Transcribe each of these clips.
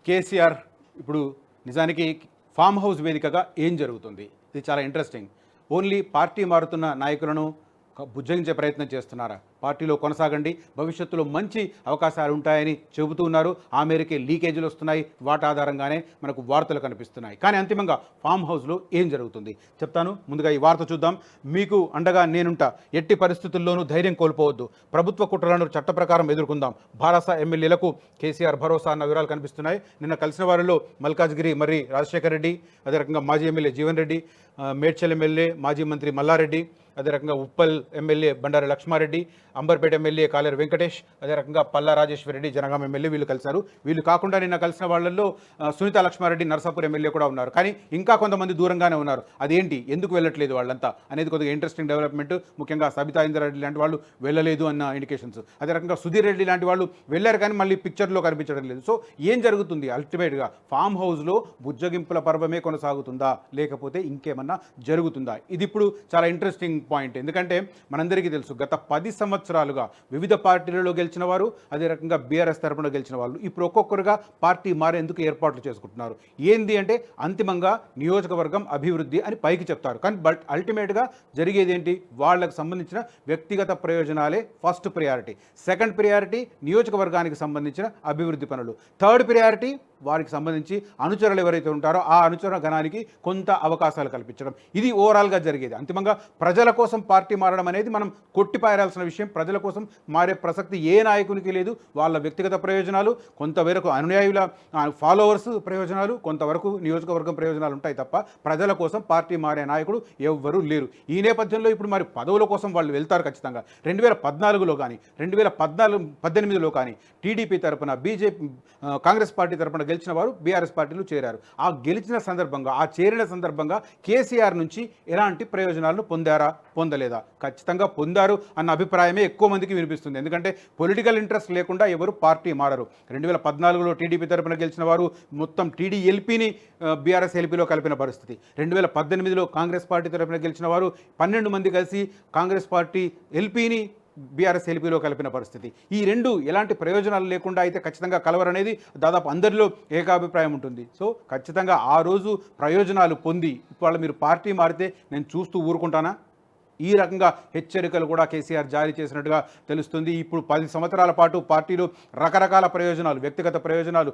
కేసీఆర్ ఇప్పుడు నిజానికి farm house వేదికగా ఏం జరుగుతుంది? ఇది చాలా ఇంట్రెస్టింగ్. ఓన్లీ పార్టీ మారుతున్న నాయకులను బుజ్జగించే ప్రయత్నం చేస్తున్నారా? పార్టీలో కొనసాగండి, భవిష్యత్తులో మంచి అవకాశాలు ఉంటాయని చెబుతూ ఉన్నారు. ఆ మేరకే లీకేజీలు వస్తున్నాయి, వాటి ఆధారంగానే మనకు వార్తలు కనిపిస్తున్నాయి. కానీ అంతిమంగా ఫామ్ హౌస్లో ఏం జరుగుతుంది చెప్తాను. ముందుగా ఈ వార్త చూద్దాం. మీకు అండగా నేనుంటా, ఎట్టి పరిస్థితుల్లోనూ ధైర్యం కోల్పోవద్దు, ప్రభుత్వ కుట్రలను చట్ట ప్రకారం ఎదుర్కొందాం, భారస ఎమ్మెల్యేలకు కేసీఆర్ భరోసా అన్న వివరాలు కనిపిస్తున్నాయి. నిన్న కలిసిన వారిలో మల్కాజ్గిరి మర్రి రాజశేఖర్ రెడ్డి, అదే రకంగా మాజీ ఎమ్మెల్యే జీవన్ రెడ్డి, మేడ్చల్ ఎమ్మెల్యే మాజీ మంత్రి మల్లారెడ్డి, అదే రకంగా ఉప్పల్ ఎమ్మెల్యే బండారి లక్ష్మారెడ్డి, అంబర్పేట ఎమ్మెల్యే కాలేరు వెంకటేష్, అదే రకంగా పల్లా రాజేశ్వర రెడ్డి జనగాం ఎమ్మెల్యే వీళ్ళు కలిశారు. వీళ్ళు కాకుండా నిన్న కలిసిన వాళ్ళల్లో సునీత లక్ష్మారెడ్డి నర్సాపూర్ ఎమ్మెల్యే కూడా ఉన్నారు. కానీ ఇంకా కొంతమంది దూరంగానే ఉన్నారు. అదేంటి, ఎందుకు వెళ్ళట్లేదు వాళ్ళంతా అనేది కొద్దిగా ఇంట్రెస్టింగ్ డెవలప్మెంట్. ముఖ్యంగా సబితా ఇంద్రారెడ్డి లాంటి వాళ్ళు వెళ్ళలేదు అన్న ఇండికేషన్స్. అదే రకంగా సుధీర్ రెడ్డి లాంటి వాళ్ళు వెళ్ళారు కానీ మళ్ళీ పిక్చర్లో కనిపించడం లేదు. సో ఏం జరుగుతుంది? అల్టిమేట్గా ఫామ్ హౌస్లో బుజ్జగింపుల పర్వమే కొనసాగుతుందా, లేకపోతే ఇంకేమన్నా జరుగుతుందా? ఇది ఇప్పుడు చాలా ఇంట్రెస్టింగ్ పాయింట్. ఎందుకంటే మనందరికీ తెలుసు, గత 10 సంవత్సరాలుగా వివిధ పార్టీలలో గెలిచిన వారు, అదే రకంగా బీఆర్ఎస్ తరపున గెలిచిన వాళ్ళు ఇప్పుడు ఒక్కొక్కరుగా పార్టీ మారేందుకు ఏర్పాట్లు చేసుకుంటున్నారు. ఏంది అంటే అంతిమంగా నియోజకవర్గం అభివృద్ధి అని పైకి చెప్తారు, కానీ బట్ అల్టిమేట్గా జరిగేది ఏంటి? వాళ్ళకు సంబంధించిన వ్యక్తిగత ప్రయోజనాలే ఫస్ట్ ప్రియారిటీ. సెకండ్ ప్రియారిటీ నియోజకవర్గానికి సంబంధించిన అభివృద్ధి పనులు. థర్డ్ ప్రియారిటీ వారికి సంబంధించి అనుచరులు ఎవరైతే ఉంటారో ఆ అనుచర గణానికి కొంత అవకాశాలు కల్పించడం. ఇది ఓవరాల్గా జరిగేది. అంతిమంగా ప్రజల కోసం పార్టీ మారడం అనేది మనం కొట్టిపారాల్సిన విషయం. ప్రజల కోసం మారే ప్రసక్తి ఏ నాయకునికి లేదు. వాళ్ళ వ్యక్తిగత ప్రయోజనాలు, కొంతవరకు అనుయాయుల ఫాలోవర్స్ ప్రయోజనాలు, కొంతవరకు నియోజకవర్గం ప్రయోజనాలు ఉంటాయి తప్ప ప్రజల కోసం పార్టీ మారే నాయకుడు ఎవ్వరూ లేరు. ఈ నేపథ్యంలో ఇప్పుడు మరి పదవుల కోసం వాళ్ళు వెళ్తారు ఖచ్చితంగా. 2014లో కానీ 2018లో కానీ టీడీపీ తరపున, బీజేపీ కాంగ్రెస్ పార్టీ తరపున గెలిచిన వారు బీఆర్ఎస్ పార్టీలో చేరారు. ఆ గెలిచిన సందర్భంగా, ఆ చేరిన సందర్భంగా కేసీఆర్ నుంచి ఎలాంటి ప్రయోజనాలను పొందారా, పొందలేదా? ఖచ్చితంగా పొందారు అన్న అభిప్రాయమే ఎక్కువ మందికి వినిపిస్తుంది. ఎందుకంటే పొలిటికల్ ఇంట్రెస్ట్ లేకుండా ఎవరు పార్టీ మారరు. 2014లో టీడీపీ తరపున గెలిచిన వారు మొత్తం టీడీఎల్పీని బీఆర్ఎస్ ఎల్పీలో కలిపిన పరిస్థితి. 2018లో కాంగ్రెస్ పార్టీ తరపున గెలిచిన వారు 12 మంది కలిసి కాంగ్రెస్ పార్టీ ఎల్పీని బీఆర్ఎస్ ఎల్పీలో కలిపిన పరిస్థితి. ఈ రెండు ఎలాంటి ప్రయోజనాలు లేకుండా అయితే ఖచ్చితంగా కలవరనేది దాదాపు అందరిలో ఏకాభిప్రాయం ఉంటుంది. సో ఖచ్చితంగా ఆ రోజు ప్రయోజనాలు పొంది ఇవాళ మీరు పార్టీ మారితే నేను చూస్తూ ఊరుకుంటానా? ఈ రకంగా హెచ్చరికలు కూడా కేసీఆర్ జారీ చేసినట్టుగా తెలుస్తుంది. ఇప్పుడు 10 సంవత్సరాల పాటు పార్టీలో రకరకాల ప్రయోజనాలు, వ్యక్తిగత ప్రయోజనాలు,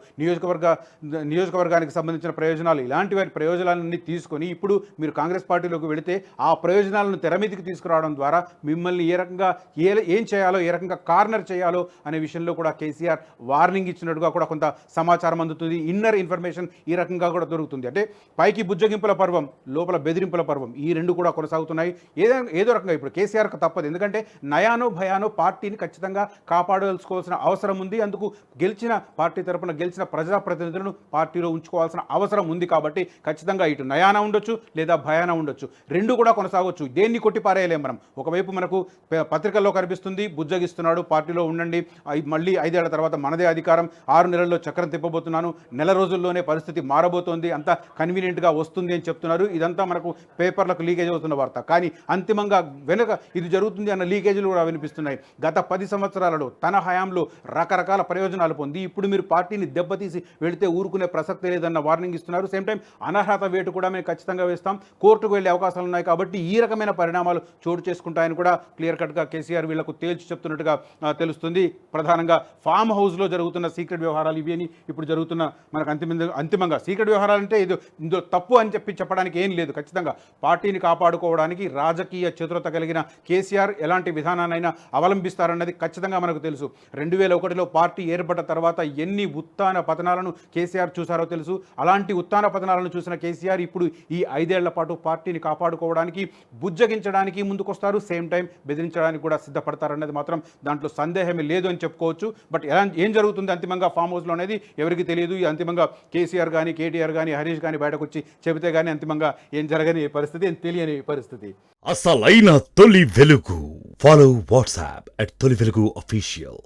నియోజకవర్గానికి సంబంధించిన ప్రయోజనాలు, ఇలాంటి వారి ప్రయోజనాలన్నీ తీసుకొని ఇప్పుడు మీరు కాంగ్రెస్ పార్టీలోకి వెళితే ఆ ప్రయోజనాలను తెరమీదికి తీసుకురావడం ద్వారా మిమ్మల్ని ఏ రకంగా ఏం చేయాలో, ఏ రకంగా కార్నర్ చేయాలో అనే విషయంలో కూడా కేసీఆర్ వార్నింగ్ ఇచ్చినట్టుగా కూడా కొంత సమాచారం అందుతుంది. ఇన్నర్ ఇన్ఫర్మేషన్ ఈ రకంగా కూడా దొరుకుతుంది. అంటే పైకి బుజ్జగింపుల పర్వం, లోపల బెదిరింపుల పర్వం, ఈ రెండు కూడా కొనసాగుతున్నాయి. ఏదో రకంగా ఇప్పుడు కేసీఆర్కు తప్పదు. ఎందుకంటే నయానో భయానో పార్టీని ఖచ్చితంగా కాపాడాల్సుకోవాల్సిన అవసరం ఉంది. అందుకు గెలిచిన పార్టీ తరపున గెలిచిన ప్రజాప్రతినిధులను పార్టీలో ఉంచుకోవాల్సిన అవసరం ఉంది. కాబట్టి ఖచ్చితంగా ఇటు నయాన ఉండొచ్చు లేదా భయాన ఉండొచ్చు, రెండు కూడా కొనసాగొచ్చు. దేన్ని కొట్టిపారేయలేం మనం. ఒకవైపు మనకు పత్రికల్లో కనిపిస్తుంది బుజ్జగిస్తున్నాడు, పార్టీలో ఉండండి, మళ్ళీ 5 ఏళ్ల తర్వాత మనదే అధికారం, 6 నెలల్లో చక్రం తిప్పబోతున్నాను, నెల రోజుల్లోనే పరిస్థితి మారబోతోంది, అంతా కన్వీనియంట్గా వస్తుంది అని చెప్తున్నారు. ఇదంతా మనకు పేపర్లకు లీకేజ్ అవుతున్న వార్త. కానీ అంతిమంగా వెనుక ఇది జరుగుతుంది అన్న లీకేజీలు కూడా వినిపిస్తున్నాయి. గత 10 సంవత్సరాలలో తన హయాంలో రకరకాల ప్రయోజనాలు పొంది ఇప్పుడు మీరు పార్టీని దెబ్బతీసి వెళితే ఊరుకునే ప్రసక్తి లేదన్న వార్నింగ్ ఇస్తున్నారు. సేమ్ టైం అనర్హత వేటు కూడా మేము ఖచ్చితంగా వేస్తాం, కోర్టుకు వెళ్ళే అవకాశాలు ఉన్నాయి. కాబట్టి ఈ రకమైన పరిణామాలు చోటు చేసుకుంటాయని కూడా క్లియర్ కట్గా కేసీఆర్ వీళ్లకు తేల్చి చెప్తున్నట్టుగా తెలుస్తుంది. ప్రధానంగా ఫామ్ హౌస్లో జరుగుతున్న సీక్రెట్ వ్యవహారాలు ఇవి అని ఇప్పుడు జరుగుతున్న మనకు అంతిమంగా సీక్రెట్ వ్యవహారాలు అంటే ఇందులో తప్పు అని చెప్పడానికి ఏం లేదు. ఖచ్చితంగా పార్టీని కాపాడుకోవడానికి రాజకీయ చతురత కలిగిన కేసీఆర్ ఎలాంటి విధానాన్నైనా అవలంబిస్తారన్నది ఖచ్చితంగా మనకు తెలుసు. 2001లో పార్టీ ఏర్పడ్డ తర్వాత ఎన్ని ఉత్థాన పతనాలను కేసీఆర్ చూశారో తెలుసు. అలాంటి ఉత్థాన పతనాలను చూసిన కేసీఆర్ ఇప్పుడు ఈ 5 ఏళ్ల పాటు పార్టీని కాపాడుకోవడానికి, బుజ్జగించడానికి ముందుకొస్తారు. సేమ్ టైం బెదిరించడానికి కూడా సిద్ధపడతారన్నది మాత్రం దాంట్లో సందేహమే లేదు అని చెప్పుకోవచ్చు. బట్ ఏం జరుగుతుంది అంతిమంగా ఫామ్ హౌస్లో అనేది ఎవరికి తెలియదు. ఈ అంతిమంగా కేసీఆర్ కానీ, కేటీఆర్ కానీ, హరీష్ కానీ బయటకు వచ్చి చెబితే కానీ అంతిమంగా ఏం జరగని పరిస్థితి, ఏం తెలియని పరిస్థితి. అసలైన తొలి వెలుగు. ఫాలో వాట్సాప్ @తొలి వెలుగు official.